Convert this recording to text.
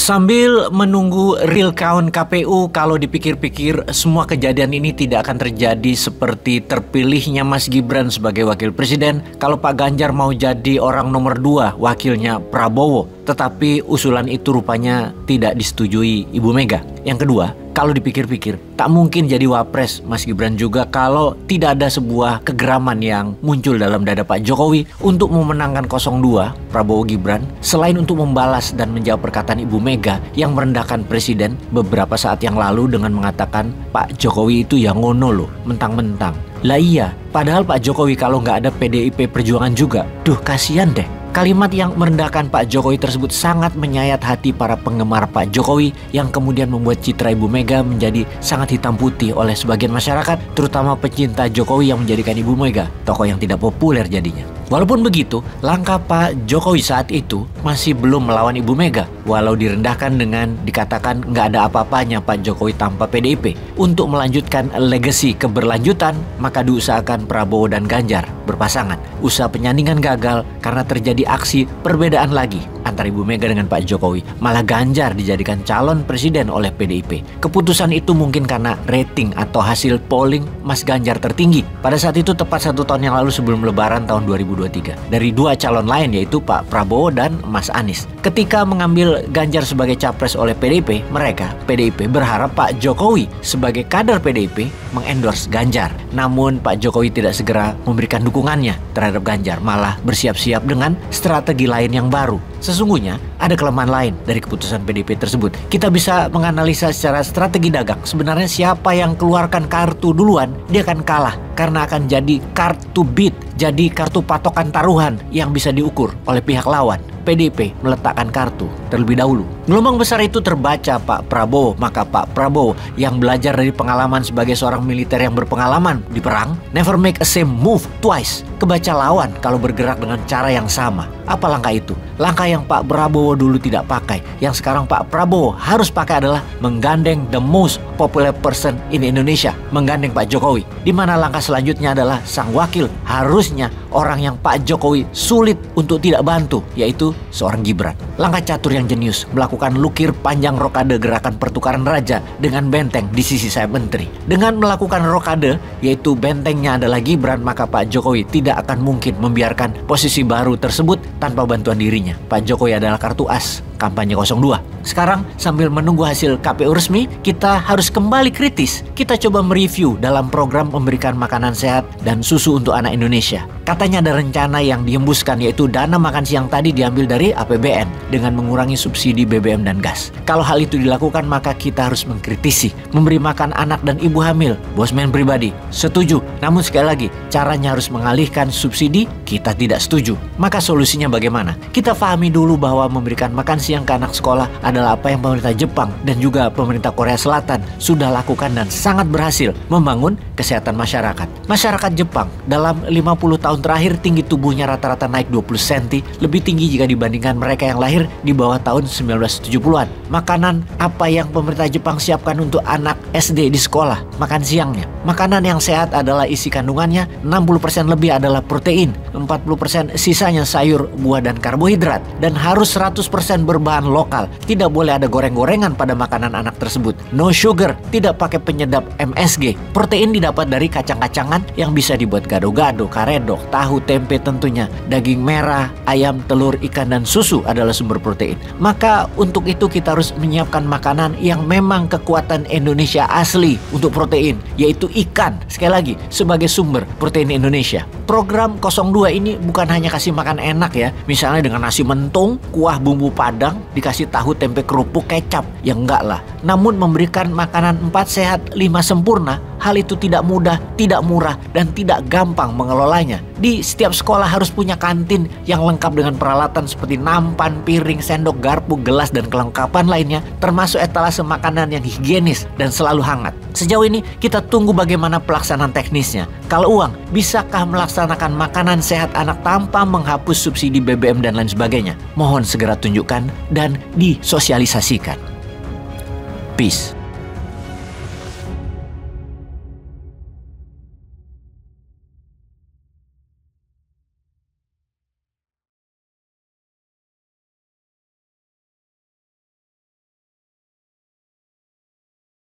Sambil menunggu real count KPU, kalau dipikir-pikir semua kejadian ini tidak akan terjadi seperti terpilihnya Mas Gibran sebagai wakil presiden kalau Pak Ganjar mau jadi orang nomor 2 wakilnya Prabowo. Tetapi usulan itu rupanya tidak disetujui Ibu Mega. Yang kedua, kalau dipikir-pikir tak mungkin jadi wapres Mas Gibran juga kalau tidak ada sebuah kegeraman yang muncul dalam dada Pak Jokowi untuk memenangkan 02 Prabowo Gibran, selain untuk membalas dan menjawab perkataan Ibu Mega yang merendahkan presiden beberapa saat yang lalu dengan mengatakan Pak Jokowi itu yang ngono loh, mentang-mentang. Lah iya, padahal Pak Jokowi kalau nggak ada PDIP Perjuangan juga, duh kasihan deh. Kalimat yang merendahkan Pak Jokowi tersebut sangat menyayat hati para penggemar Pak Jokowi yang kemudian membuat citra Ibu Mega menjadi sangat hitam putih oleh sebagian masyarakat, terutama pecinta Jokowi yang menjadikan Ibu Mega tokoh yang tidak populer jadinya. Walaupun begitu, langkah Pak Jokowi saat itu masih belum melawan Ibu Mega. Walau direndahkan dengan dikatakan nggak ada apa-apanya Pak Jokowi tanpa PDIP. Untuk melanjutkan legasi keberlanjutan, maka diusahakan Prabowo dan Ganjar berpasangan. Usaha penyandingan gagal karena terjadi aksi perbedaan lagi antara Ibu Mega dengan Pak Jokowi. Malah Ganjar dijadikan calon presiden oleh PDIP. Keputusan itu mungkin karena rating atau hasil polling Mas Ganjar tertinggi. Pada saat itu tepat 1 tahun yang lalu sebelum Lebaran tahun 2023. Dari 2 calon lain yaitu Pak Prabowo dan Mas Anies. Ketika mengambil Ganjar sebagai capres oleh PDIP, PDIP berharap Pak Jokowi sebagai kader PDIP mengendorse Ganjar. Namun Pak Jokowi tidak segera memberikan dukungannya terhadap Ganjar, malah bersiap-siap dengan strategi lain yang baru. Sesungguhnya ada kelemahan lain dari keputusan PDIP tersebut. Kita bisa menganalisa secara strategi dagang. Sebenarnya siapa yang keluarkan kartu duluan, dia akan kalah karena akan jadi kartu beat, jadi kartu patokan taruhan yang bisa diukur oleh pihak lawan. PDIP meletakkan kartu terlebih dahulu. Gelombang besar itu terbaca Pak Prabowo, maka Pak Prabowo yang belajar dari pengalaman sebagai seorang militer yang berpengalaman di perang, never make a same move twice. Kebaca lawan kalau bergerak dengan cara yang sama. Apa langkah itu? Langkah yang Pak Prabowo dulu tidak pakai. Yang sekarang Pak Prabowo harus pakai adalah menggandeng the most popular person in Indonesia, menggandeng Pak Jokowi. Di mana langkah selanjutnya adalah sang wakil harusnya orang yang Pak Jokowi sulit untuk tidak bantu, yaitu seorang Gibran. Langkah catur yang jenius, melakukan lukir panjang rokade gerakan pertukaran raja dengan benteng di sisi sayap menteri. Dengan melakukan rokade, yaitu bentengnya adalah Gibran, maka Pak Jokowi tidak akan mungkin membiarkan posisi baru tersebut tanpa bantuan dirinya. Pak Jokowi adalah kartu as kampanye 02. Sekarang sambil menunggu hasil KPU resmi, kita harus kembali kritis. Kita coba mereview dalam program memberikan makanan sehat dan susu untuk anak Indonesia. Katanya ada rencana yang dihembuskan, yaitu dana makan siang tadi diambil dari APBN dengan mengurangi subsidi BBM dan gas. Kalau hal itu dilakukan, maka kita harus mengkritisi. Memberi makan anak dan ibu hamil, bosman pribadi, setuju. Namun sekali lagi, caranya harus mengalihkan subsidi, kita tidak setuju. Maka solusinya bagaimana? Kita pahami dulu bahwa memberikan makan siang ke anak sekolah adalah apa yang pemerintah Jepang dan juga pemerintah Korea Selatan sudah lakukan dan sangat berhasil membangun kesehatan masyarakat. Masyarakat Jepang dalam 50 tahun terakhir tinggi tubuhnya rata-rata naik 20 cm, lebih tinggi jika dibandingkan mereka yang lahir di bawah tahun 1970-an. Makanan apa yang pemerintah Jepang siapkan untuk anak SD di sekolah, makan siangnya. Makanan yang sehat adalah isi kandungannya 60% lebih adalah protein, 40% sisanya sayur, buah dan karbohidrat, dan harus 100% berbahan lokal. Tidak boleh ada goreng-gorengan pada makanan anak tersebut. No sugar, tidak pakai penyedap MSG. Protein didapat dari kacang-kacangan yang bisa dibuat gado-gado, karedok, tahu, tempe tentunya. Daging merah, ayam, telur, ikan, dan susu adalah sumber protein. Maka untuk itu kita harus menyiapkan makanan yang memang kekuatan Indonesia asli untuk protein, yaitu ikan. Sekali lagi, sebagai sumber protein Indonesia. Program 02 ini bukan hanya kasih makan enak ya, misalnya dengan nasi mentung, kuah bumbu padang, dikasih tahu, tempe, kerupuk, kecap. Ya enggak lah. Namun memberikan makanan 4 sehat 5 sempurna, hal itu tidak mudah, tidak murah, dan tidak gampang mengelolanya. Di setiap sekolah harus punya kantin yang lengkap dengan peralatan seperti nampan, piring, sendok, garpu, gelas, dan kelengkapan lainnya, termasuk etalase makanan yang higienis dan selalu hangat. Sejauh ini kita tunggu bagaimana pelaksanaan teknisnya. Kalau uang, bisakah melaksanakan makanan sehat anak tanpa menghapus subsidi BBM dan lain sebagainya? Mohon segera tunjukkan dan disosialisasikan. Peace.